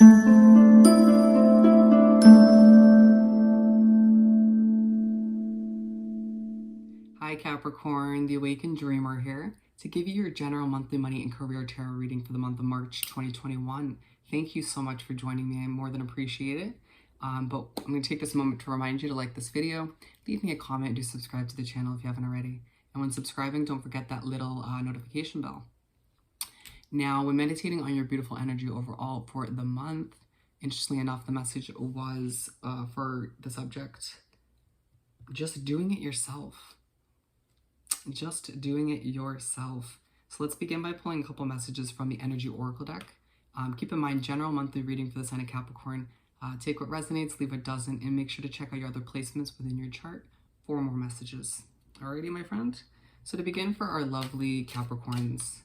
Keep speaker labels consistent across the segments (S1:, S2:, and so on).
S1: Hi Capricorn, the Awakened Dreamer here to give you your general monthly money and career tarot reading for the month of March 2021. Thank you so much for joining me. I more than appreciate it. But I'm going to take this moment to remind you to like this video, leave me a comment, and do subscribe to the channel if you haven't already. And when subscribing, don't forget that little notification bell. Now, when meditating on your beautiful energy overall for the month, interestingly enough, the message was for the subject, just doing it yourself. Just doing it yourself. So let's begin by pulling a couple messages from the Energy Oracle deck. Keep in mind, general monthly reading for the sign of Capricorn. Take what resonates, leave what doesn't, and make sure to check out your other placements within your chart for more messages. Alrighty, my friend. So to begin for our lovely Capricorns,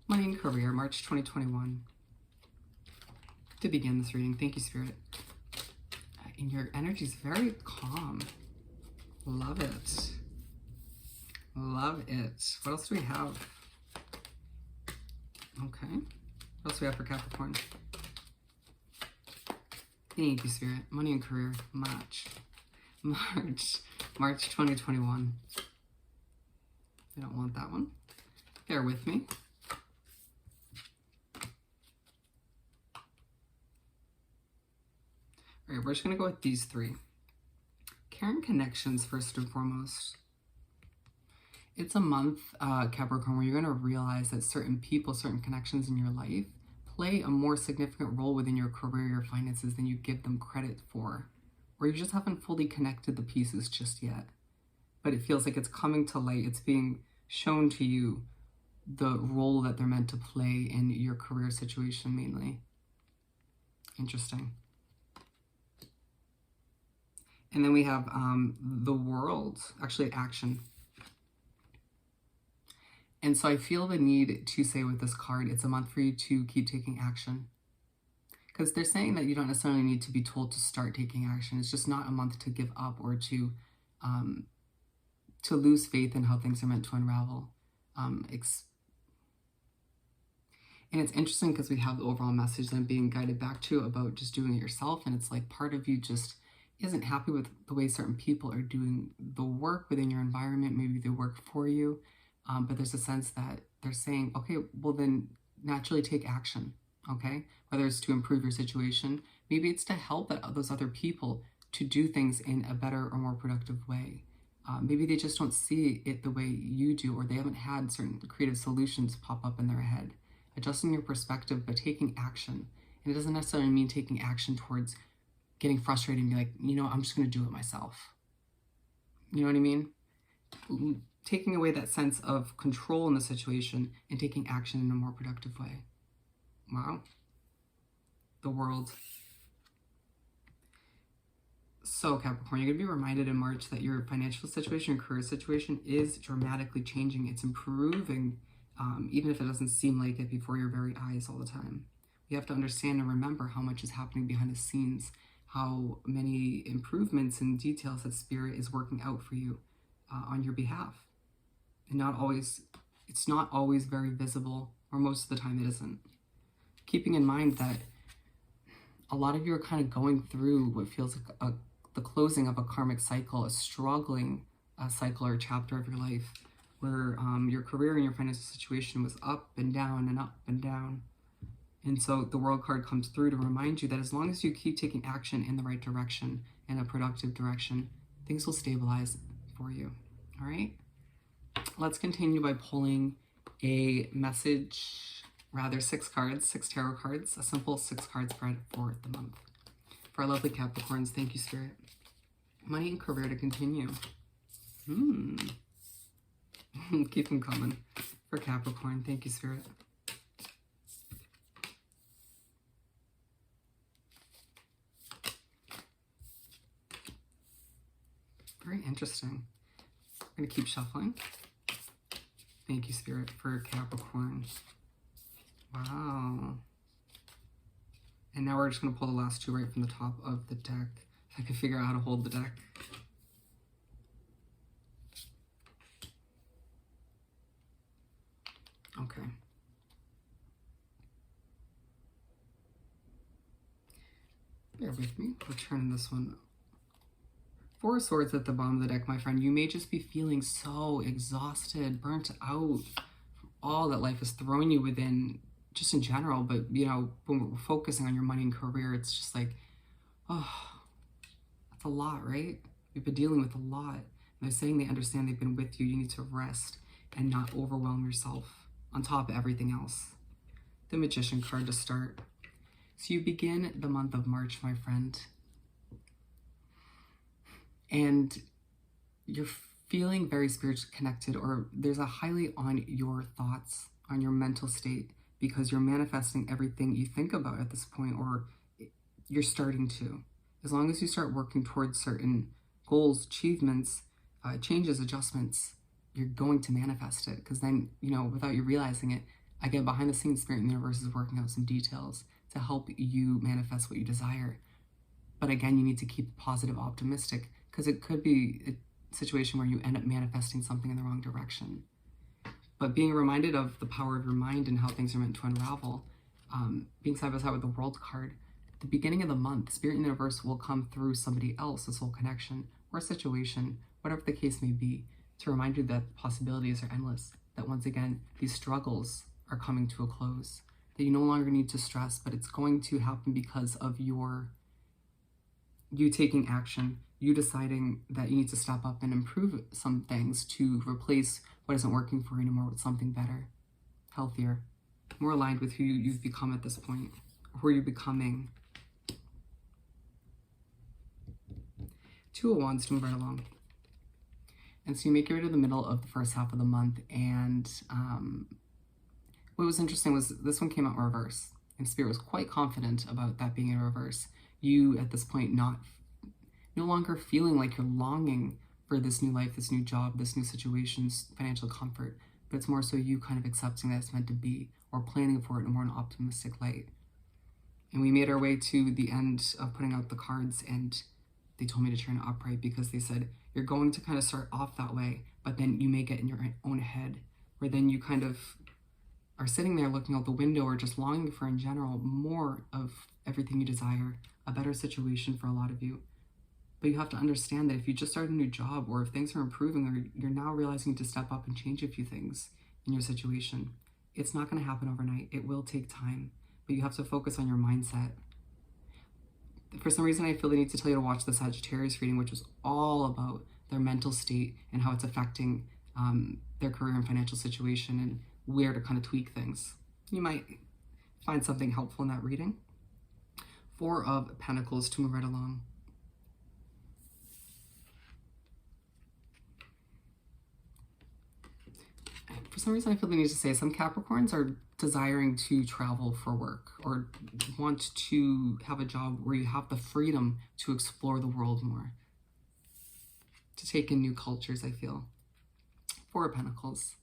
S1: money and career, March 2021. To begin this reading, thank you, Spirit. And your energy is very calm. Love it. Love it. What else do we have? Okay. What else do we have for Capricorn? Thank you, Spirit. Money and career. March 2021. I don't want that one. Bear with me. All right, we're just going to go with these three. Caring connections, first and foremost. It's a month, Capricorn, where you're going to realize that certain people, certain connections in your life play a more significant role within your career, your finances, than you give them credit for. Or you just haven't fully connected the pieces just yet. But it feels like it's coming to light. It's being shown to you the role that they're meant to play in your career situation mainly. Interesting. And then we have the world, actually action. And so I feel the need to say with this card, it's a month for you to keep taking action. Because they're saying that you don't necessarily need to be told to start taking action. It's just not a month to give up or to lose faith in how things are meant to unravel. And it's interesting because we have the overall message that I'm being guided back to about just doing it yourself. And it's like part of you just isn't happy with the way certain people are doing the work within your environment. Maybe they work for you. But there's a sense that they're saying, okay, well then naturally take action, okay? Whether it's to improve your situation, maybe it's to help those other people to do things in a better or more productive way. Maybe they just don't see it the way you do, or they haven't had certain creative solutions pop up in their head. Adjusting your perspective, but taking action. And it doesn't necessarily mean taking action towards getting frustrated and be like, you know, I'm just going to do it myself. You know what I mean? Taking away that sense of control in the situation and taking action in a more productive way. Wow. The world. So Capricorn, you're going to be reminded in March that your financial situation, your career situation is dramatically changing. It's improving, even if it doesn't seem like it before your very eyes all the time. You have to understand and remember how much is happening behind the scenes, how many improvements and details that Spirit is working out for you on your behalf. And it's not always very visible, or most of the time it isn't. Keeping in mind that a lot of you are kind of going through what feels like the closing of a karmic cycle, a struggling cycle or chapter of your life, where your career and your financial situation was up and down and up and down. And so the World card comes through to remind you that as long as you keep taking action in the right direction, in a productive direction, things will stabilize for you. All right? Let's continue by pulling a message, rather 6 cards, 6 tarot cards, a simple 6 card spread for the month. For our lovely Capricorns, thank you, Spirit. Money and career to continue. Keep them coming. For Capricorn, thank you, Spirit. Very interesting. I'm going to keep shuffling. Thank you, Spirit, for Capricorn. Wow. And now we're just going to pull the last 2 right from the top of the deck. If I can figure out how to hold the deck. Okay. Bear with me. We're turning this one. Four of Swords at the bottom of the deck, my friend. You may just be feeling so exhausted, burnt out, all that life is throwing you within, just in general. But, you know, when we're focusing on your money and career, it's just like, oh, that's a lot, right? You've been dealing with a lot. And they're saying they understand, they've been with you. You need to rest and not overwhelm yourself on top of everything else. The Magician card to start. So you begin the month of March, my friend, and you're feeling very spiritually connected, or there's a highlight on your thoughts, on your mental state, because you're manifesting everything you think about at this point, or you're starting to. As long as you start working towards certain goals, achievements, changes, adjustments, you're going to manifest it. Because then, you know, without you realizing it, again, behind the scenes, Spirit and the Universe is working out some details to help you manifest what you desire. But again, you need to keep positive, optimistic, because it could be a situation where you end up manifesting something in the wrong direction. But being reminded of the power of your mind and how things are meant to unravel, being side by side with the World card, the beginning of the month, Spirit and the Universe will come through somebody else, a soul connection, or a situation, whatever the case may be, to remind you that possibilities are endless, that once again, these struggles are coming to a close, that you no longer need to stress, but it's going to happen because of you taking action, you deciding that you need to step up and improve some things to replace what isn't working for you anymore with something better, healthier, more aligned with who you've become at this point, who you're becoming. Two of Wands to move right along. And so you make your way to the middle of the first half of the month, and what was interesting was this one came out in reverse, and Spirit was quite confident about that being in reverse. You, at this point, no longer feeling like you're longing for this new life, this new job, this new situation's financial comfort, but it's more so you kind of accepting that it's meant to be, or planning for it in a more optimistic light. And we made our way to the end of putting out the cards, and they told me to turn it upright because they said, you're going to kind of start off that way, but then you may get in your own head, where then you kind of are sitting there looking out the window or just longing for, in general, more of everything you desire, a better situation for a lot of you. But you have to understand that if you just start a new job, or if things are improving, or you're now realizing to step up and change a few things in your situation, it's not going to happen overnight. It will take time, but you have to focus on your mindset. For some reason, I feel the need to tell you to watch the Sagittarius reading, which was all about their mental state and how it's affecting their career and financial situation, and where to kind of tweak things. You might find something helpful in that reading. Four of Pentacles to move right along. For some reason, I feel the need to say some Capricorns are desiring to travel for work, or want to have a job where you have the freedom to explore the world more, to take in new cultures, I feel. Four of Pentacles.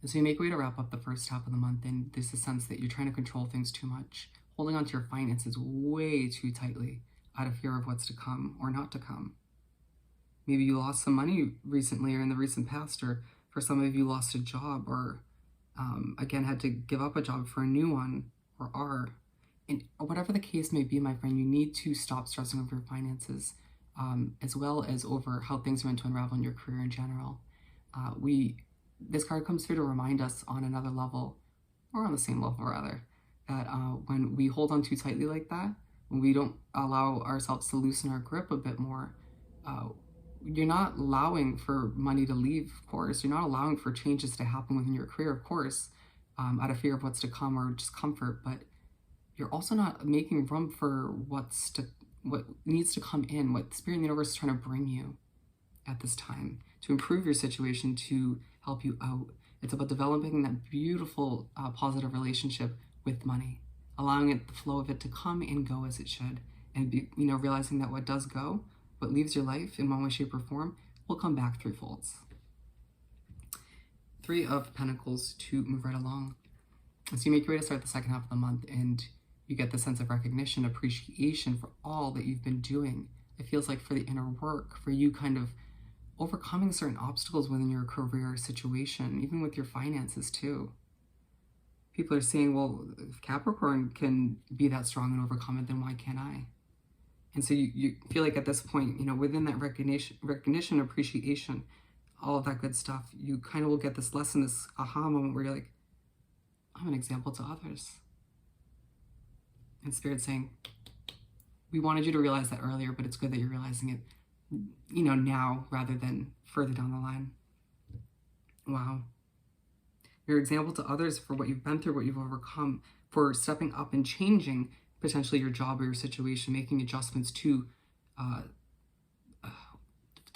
S1: And so you make way to wrap up the first half of the month, and there's a sense that you're trying to control things too much, holding on to your finances way too tightly out of fear of what's to come or not to come. Maybe you lost some money recently or in the recent past, or for some of you lost a job, or again had to give up a job for a new one, or are. And whatever the case may be, my friend, you need to stop stressing over your finances, as well as over how things are meant to unravel in your career in general. This card comes through to remind us on another level, or on the same level rather, that when we hold on too tightly like that, when we don't allow ourselves to loosen our grip a bit more, you're not allowing for money to leave, of course. You're not allowing for changes to happen within your career, of course, out of fear of what's to come or just comfort, but you're also not making room for what needs to come in, what Spirit and the Universe is trying to bring you at this time to improve your situation, to help you out. It's about developing that beautiful, positive relationship with money, allowing it, the flow of it, to come and go as it should, and realizing that what does go, what leaves your life in one way, shape, or form, will come back threefolds. Three of Pentacles to move right along. And so you make your way to start the second half of the month, and you get the sense of recognition, appreciation for all that you've been doing. It feels like for the inner work, for you kind of overcoming certain obstacles within your career situation, even with your finances too. People are saying, well, if Capricorn can be that strong and overcome it, then why can't I? And so you feel like at this point, within that recognition, appreciation, all of that good stuff, you kind of will get this lesson, this aha moment where you're like, I'm an example to others. And Spirit's saying, we wanted you to realize that earlier, but it's good that you're realizing it, now rather than further down the line. Wow. You're an example to others for what you've been through, what you've overcome, for stepping up and changing potentially your job or your situation, making adjustments to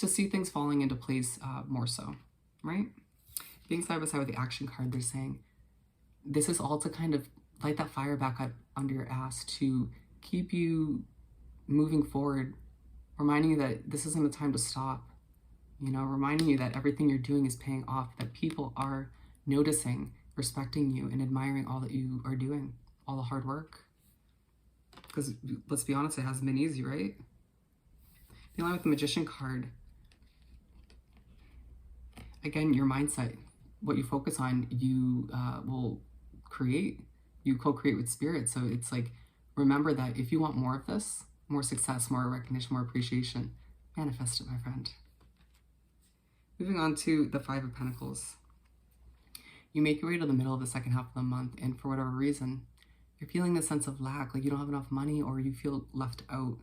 S1: see things falling into place more so, right? Being side by side with the action card, they're saying this is all to kind of light that fire back up under your ass to keep you moving forward, reminding you that this isn't a time to stop, reminding you that everything you're doing is paying off, that people are noticing, respecting you, and admiring all that you are doing, all the hard work. Because let's be honest, it hasn't been easy, right? The line with the Magician card, again, your mindset, what you focus on, you will create. You co-create with Spirit. So it's like, remember that if you want more of this, more success, more recognition, more appreciation, manifest it, my friend. Moving on to the Five of Pentacles. You make your way to the middle of the second half of the month, and for whatever reason, you're feeling a sense of lack, like you don't have enough money, or you feel left out.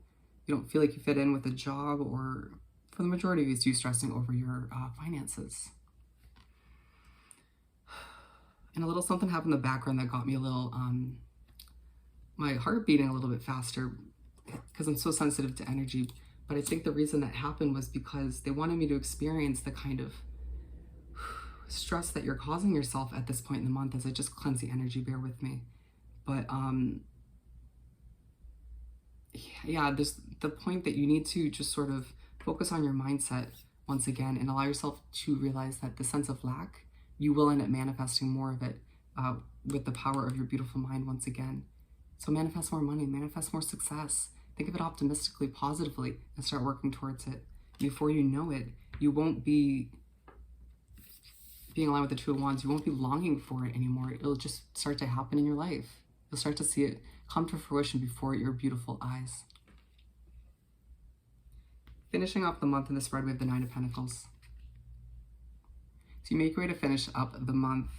S1: You don't feel like you fit in with a job, or for the majority of you, it's you stressing over your finances. And a little something happened in the background that got me a little, my heart beating a little bit faster, because I'm so sensitive to energy. But I think the reason that happened was because they wanted me to experience the kind of stress that you're causing yourself at this point in the month. As I just cleanse the energy, bear with me. But yeah, there's the point that you need to just sort of focus on your mindset once again and allow yourself to realize that the sense of lack, you will end up manifesting more of it with the power of your beautiful mind once again. So manifest more money, manifest more success. Think of it optimistically, positively, and start working towards it. Before you know it, you won't be being aligned with the Two of Wands. You won't be longing for it anymore. It'll just start to happen in your life. You'll start to see it come to fruition before your beautiful eyes. Finishing off the month in the spread, we have the Nine of Pentacles. So you make your way to finish up the month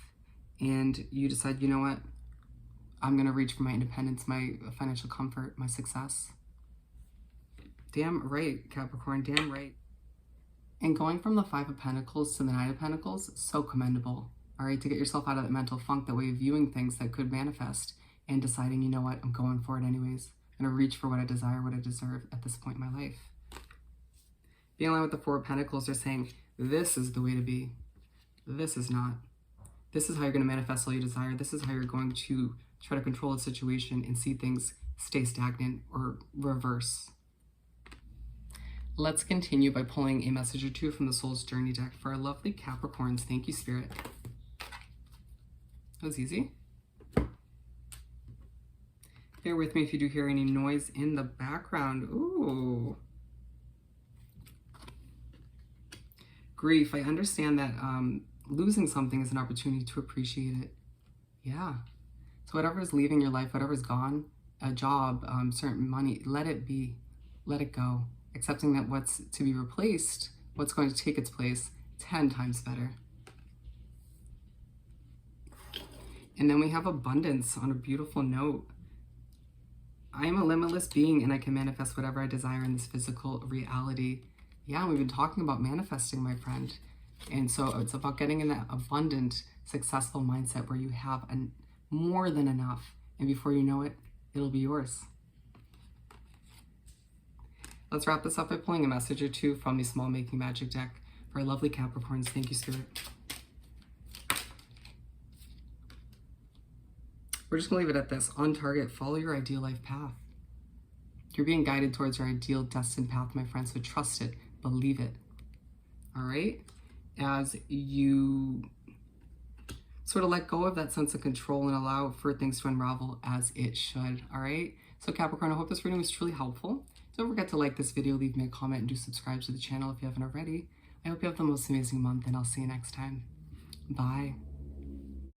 S1: and you decide, you know what? I'm going to reach for my independence, my financial comfort, my success. Damn right, Capricorn, damn right. And going from the Five of Pentacles to the Nine of Pentacles, so commendable. All right, to get yourself out of that mental funk, that way of viewing things that could manifest and deciding, you know what, I'm going for it anyways. I'm going to reach for what I desire, what I deserve at this point in my life. Being aligned with the Four of Pentacles, they're saying, this is the way to be. This is not. This is how you're going to manifest all you desire. This is how you're going to try to control a situation and see things stay stagnant or reverse. Let's continue by pulling a message or two from the Soul's Journey deck for our lovely Capricorns. Thank you, Spirit. That was easy. Bear with me if you do hear any noise in the background. Ooh. Grief. I understand that losing something is an opportunity to appreciate it. Yeah. So whatever is leaving your life, whatever is gone, a job, certain money, let it be. Let it go. Accepting that what's to be replaced, what's going to take its place, 10 times better. And then we have abundance on a beautiful note. I am a limitless being and I can manifest whatever I desire in this physical reality. Yeah, we've been talking about manifesting, my friend. And so it's about getting in that abundant, successful mindset where you have more than enough. And before you know it, it'll be yours. Let's wrap this up by pulling a message or two from the Small Making Magic deck for our lovely Capricorns. Thank you, Spirit. We're just going to leave it at this. On target, follow your ideal life path. You're being guided towards your ideal destined path, my friend, so trust it, believe it. All right? As you sort of let go of that sense of control and allow for things to unravel as it should. All right? So Capricorn, I hope this reading was truly helpful. Don't forget to like this video, leave me a comment, and do subscribe to the channel if you haven't already. I hope you have the most amazing month, and I'll see you next time. Bye.